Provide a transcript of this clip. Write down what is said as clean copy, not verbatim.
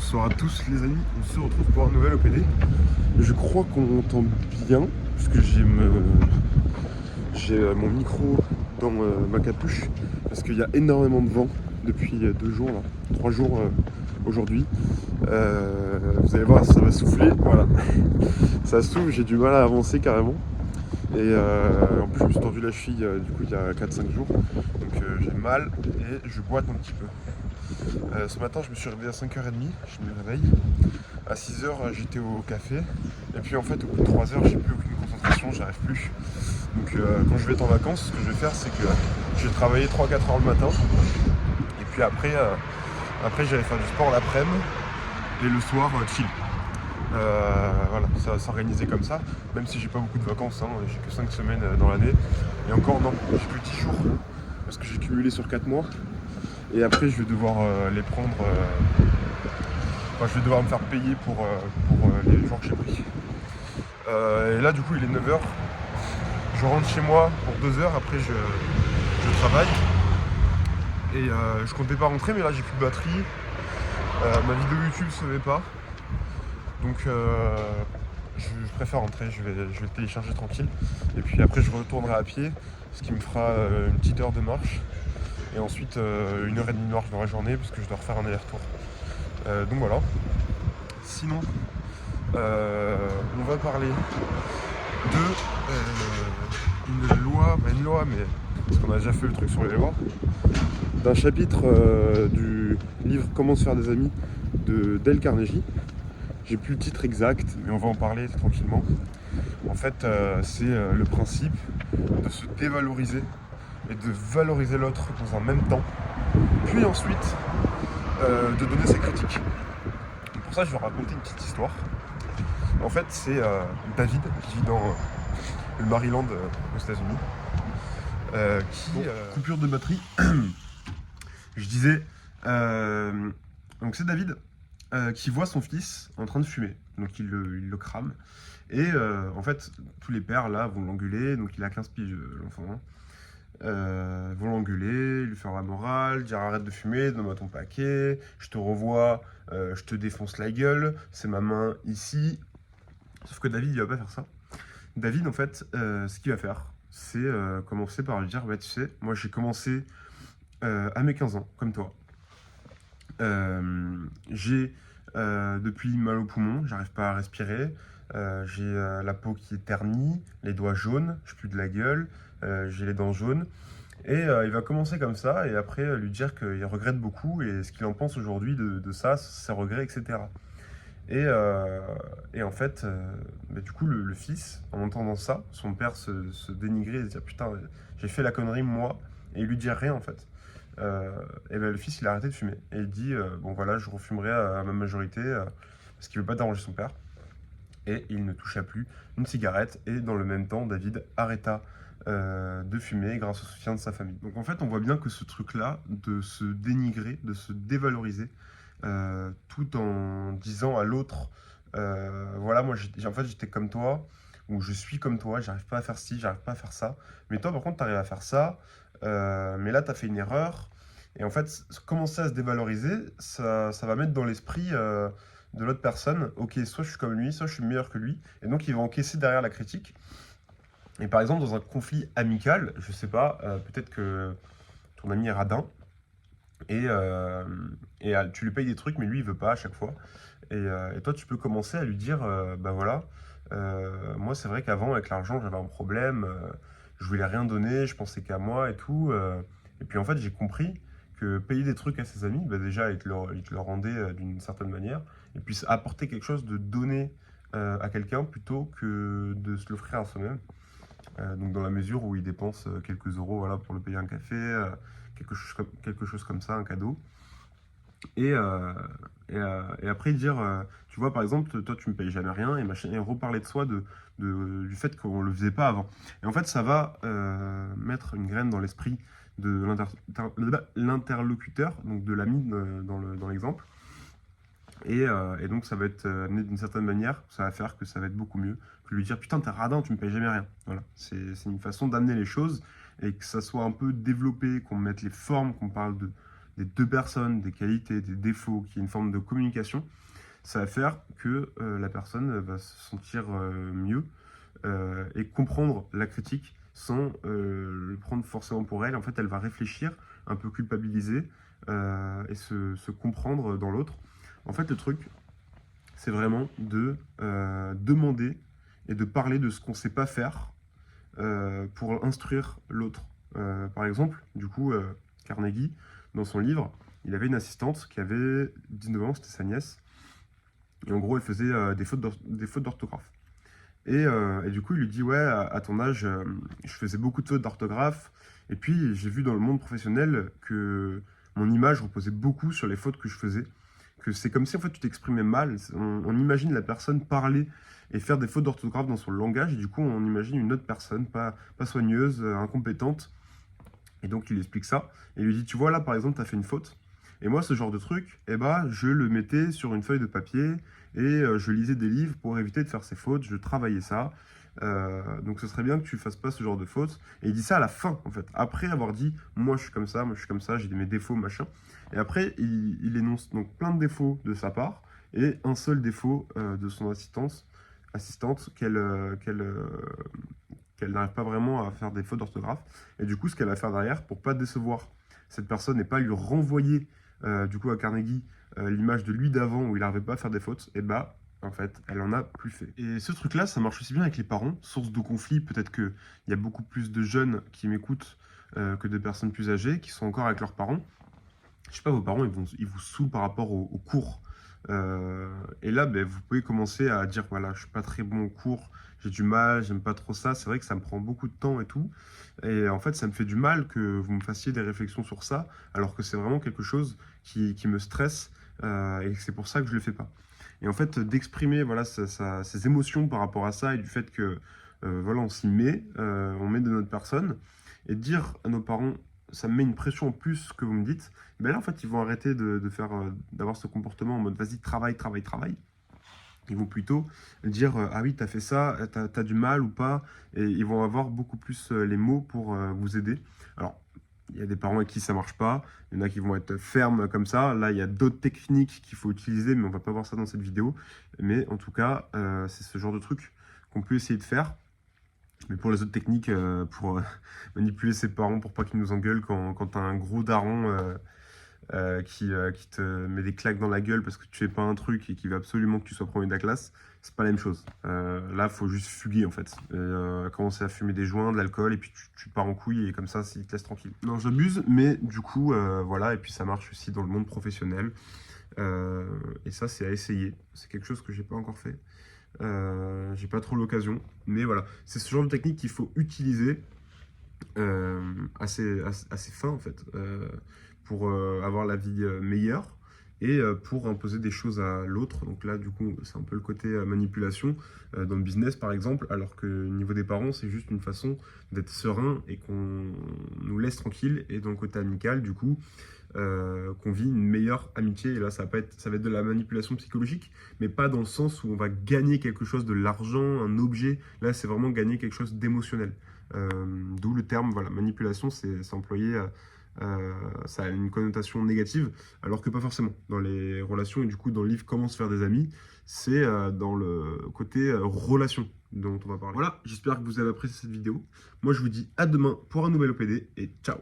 Bonsoir à tous les amis, on se retrouve pour un nouvel OPD. Je crois qu'on m'entend bien, parce que j'ai mon micro dans ma capuche, parce qu'il y a énormément de vent depuis 2 jours, là, 3 jours aujourd'hui. Vous allez voir, ça va souffler, voilà. Ça souffle, j'ai du mal à avancer carrément. Et en plus je me suis tordu la cheville du coup il y a 4-5 jours. Donc j'ai mal et je boite un petit peu. Ce matin je me suis réveillé à 5h30, je me réveille. À 6h j'étais au café. Et puis en fait au bout de 3 heures j'ai plus aucune concentration, j'arrive plus. Donc quand je vais être en vacances, ce que je vais faire c'est que je vais travailler 3-4 heures le matin. Et puis après j'irai faire du sport l'après-midi et le soir chill. Voilà, ça va s'organiser comme ça, même si j'ai pas beaucoup de vacances, hein, j'ai que 5 semaines dans l'année. Et encore non, j'ai que 10 jours, parce que j'ai cumulé sur 4 mois. Et après je vais devoir les prendre, enfin je vais devoir me faire payer pour les jours que j'ai pris. Et là du coup il est 9h, je rentre chez moi pour 2 heures, après je travaille. Et je comptais pas rentrer, mais là j'ai plus de batterie, ma vidéo YouTube se met pas. Donc je préfère rentrer, je vais le télécharger tranquille. Et puis après je retournerai à pied, ce qui me fera une petite heure de marche. Et ensuite 1h30 de marche dans la journée, parce que je dois refaire un aller-retour. Donc voilà. Sinon, on va parler de une loi, mais parce qu'on a déjà fait le truc sur les lois, d'un chapitre du livre Comment se faire des amis de Dale Carnegie. J'ai plus le titre exact, mais on va en parler tranquillement. En fait, c'est le principe de se dévaloriser et de valoriser l'autre dans un même temps, puis ensuite de donner ses critiques. Et pour ça, je vais raconter une petite histoire. En fait, c'est David qui vit dans le Maryland aux États-Unis, coupure de batterie. Je disais, donc c'est David qui voit son fils en train de fumer, donc il le crame. Et en fait, tous les pères là vont l'engueuler, donc il a 15 piges l'enfant, hein. Vont l'engueuler, lui faire la morale, dire arrête de fumer, donne-moi ton paquet, je te revois, je te défonce la gueule, c'est ma main ici. Sauf que David il va pas faire ça. David en fait, ce qu'il va faire, c'est commencer par lui dire ouais tu sais, moi j'ai commencé à mes 15 ans, comme toi. J'ai depuis mal au poumon, j'arrive pas à respirer, j'ai la peau qui est ternie, les doigts jaunes, je pue de la gueule, j'ai les dents jaunes. Et il va commencer comme ça, et après lui dire qu'il regrette beaucoup, et ce qu'il en pense aujourd'hui de ça, ses regrets, etc. Et en fait, bah, du coup, le fils, en entendant ça, son père se dénigrer et se dire putain, j'ai fait la connerie moi, et il lui dit rien en fait. Et ben le fils il a arrêté de fumer et il dit bon voilà je refumerai à ma majorité parce qu'il veut pas déranger son père, et il ne toucha plus une cigarette, et dans le même temps David arrêta de fumer grâce au soutien de sa famille. Donc en fait on voit bien que ce truc là de se dénigrer, de se dévaloriser tout en disant à l'autre voilà moi en fait j'étais comme toi, ou je suis comme toi, j'arrive pas à faire ci, j'arrive pas à faire ça, mais toi par contre t'arrives à faire ça, mais là t'as fait une erreur. Et en fait commencer à se dévaloriser, ça va mettre dans l'esprit de l'autre personne, ok soit je suis comme lui, soit je suis meilleur que lui, et donc il va encaisser derrière la critique. Et par exemple dans un conflit amical, je sais pas, peut-être que ton ami est radin, et, tu lui payes des trucs, mais lui, il veut pas à chaque fois. Et toi, tu peux commencer à lui dire, bah voilà, moi, c'est vrai qu'avant, avec l'argent, j'avais un problème, je voulais rien donner, je pensais qu'à moi et tout. Et puis en fait, j'ai compris que payer des trucs à ses amis, bah déjà, il te le rendait d'une certaine manière. Et puis apporter quelque chose de donner à quelqu'un plutôt que de se l'offrir à soi-même. Donc dans la mesure où il dépense quelques euros voilà, pour le payer un café, quelque chose comme ça, un cadeau. Et, et après dire, tu vois par exemple, toi tu me payes jamais rien, et machin, et reparler de soi, du fait qu'on le faisait pas avant. Et en fait ça va mettre une graine dans l'esprit de l'interlocuteur, donc de l'ami dans l'exemple. Et donc ça va être amené d'une certaine manière, ça va faire que ça va être beaucoup mieux que lui dire putain t'es radin, tu me payes jamais rien. Voilà, c'est une façon d'amener les choses, et que ça soit un peu développé, qu'on mette les formes, qu'on parle des des deux personnes, des qualités, des défauts, qu'il y ait une forme de communication, ça va faire que la personne va se sentir mieux et comprendre la critique sans le prendre forcément pour elle. En fait, elle va réfléchir, un peu culpabiliser et se comprendre dans l'autre. En fait, le truc, c'est vraiment de demander et de parler de ce qu'on ne sait pas faire pour instruire l'autre. Par exemple, du coup, Carnegie, dans son livre, il avait une assistante qui avait 19 ans, c'était sa nièce. Et en gros, elle faisait des fautes d'orthographe. Et du coup, il lui dit, ouais, à ton âge, je faisais beaucoup de fautes d'orthographe. Et puis, j'ai vu dans le monde professionnel que mon image reposait beaucoup sur les fautes que je faisais. Que c'est comme si, en fait, tu t'exprimais mal. On imagine la personne parler et faire des fautes d'orthographe dans son langage. Et du coup, on imagine une autre personne, pas soigneuse, incompétente. Et donc, il explique ça. Et il lui dit, tu vois, là, par exemple, tu as fait une faute. Et moi, ce genre de truc, eh ben, je le mettais sur une feuille de papier et je lisais des livres pour éviter de faire ces fautes. Je travaillais ça. Donc, ce serait bien que tu fasses pas ce genre de fautes. Et il dit ça à la fin, en fait. Après avoir dit, moi, je suis comme ça, moi, je suis comme ça, j'ai mes défauts, machin. Et après, il énonce donc plein de défauts de sa part et un seul défaut de son assistante qu'elle n'arrive pas vraiment à faire des fautes d'orthographe. Et du coup, ce qu'elle va faire derrière, pour pas décevoir cette personne et pas lui renvoyer du coup à Carnegie l'image de lui d'avant où il n'arrivait pas à faire des fautes, et bah en fait, elle en a plus fait. Et ce truc-là, ça marche aussi bien avec les parents, source de conflit. Peut-être qu'il y a beaucoup plus de jeunes qui m'écoutent que de personnes plus âgées qui sont encore avec leurs parents. Je sais pas, vos parents, ils vous saoulent par rapport au cours. Et là, ben, vous pouvez commencer à dire, voilà, je suis pas très bon au cours, j'ai du mal, j'aime pas trop ça, c'est vrai que ça me prend beaucoup de temps et tout. Et en fait, ça me fait du mal que vous me fassiez des réflexions sur ça, alors que c'est vraiment quelque chose qui me stresse et c'est pour ça que je le fais pas. Et en fait, d'exprimer voilà, ses émotions par rapport à ça et du fait que voilà, on s'y met, on met de notre personne, et de dire à nos parents, ça me met une pression en plus que vous me dites, ben là, en fait, ils vont arrêter de faire, d'avoir ce comportement en mode vas-y, travaille, travaille, travaille. Ils vont plutôt dire ah oui, t'as fait ça, t'as du mal ou pas, et ils vont avoir beaucoup plus les mots pour vous aider. Alors, il y a des parents avec qui ça marche pas, il y en a qui vont être fermes comme ça. Là, il y a d'autres techniques qu'il faut utiliser, mais on va pas voir ça dans cette vidéo. Mais en tout cas, c'est ce genre de truc qu'on peut essayer de faire. Mais pour les autres techniques, pour manipuler ses parents pour pas qu'ils nous engueulent quand t'as un gros daron qui te met des claques dans la gueule parce que tu fais pas un truc et qui veut absolument que tu sois premier de la classe, c'est pas la même chose. Là, faut juste fuguer en fait. Commencer à fumer des joints, de l'alcool, et puis tu pars en couille et comme ça, il te laisse tranquille. Non, j'abuse, mais du coup, voilà, et puis ça marche aussi dans le monde professionnel. Et ça, c'est à essayer. C'est quelque chose que j'ai pas encore fait. J'ai pas trop l'occasion, mais voilà, c'est ce genre de technique qu'il faut utiliser assez fin en fait pour avoir la vie meilleure et pour imposer des choses à l'autre. Donc là, du coup, c'est un peu le côté manipulation dans le business par exemple, alors que au niveau des parents, c'est juste une façon d'être serein et qu'on nous laisse tranquille. Et dans le côté amical, du coup, qu'on vit une meilleure amitié. Et là, ça va être de la manipulation psychologique, mais pas dans le sens où on va gagner quelque chose, de l'argent, un objet. Là, c'est vraiment gagner quelque chose d'émotionnel. D'où le terme, voilà, manipulation, c'est employé, ça a une connotation négative, alors que pas forcément. Dans les relations, et du coup, dans le livre Comment se faire des amis, c'est dans le côté relation dont on va parler. Voilà, j'espère que vous avez apprécié cette vidéo. Moi, je vous dis à demain pour un nouvel OPD, et ciao!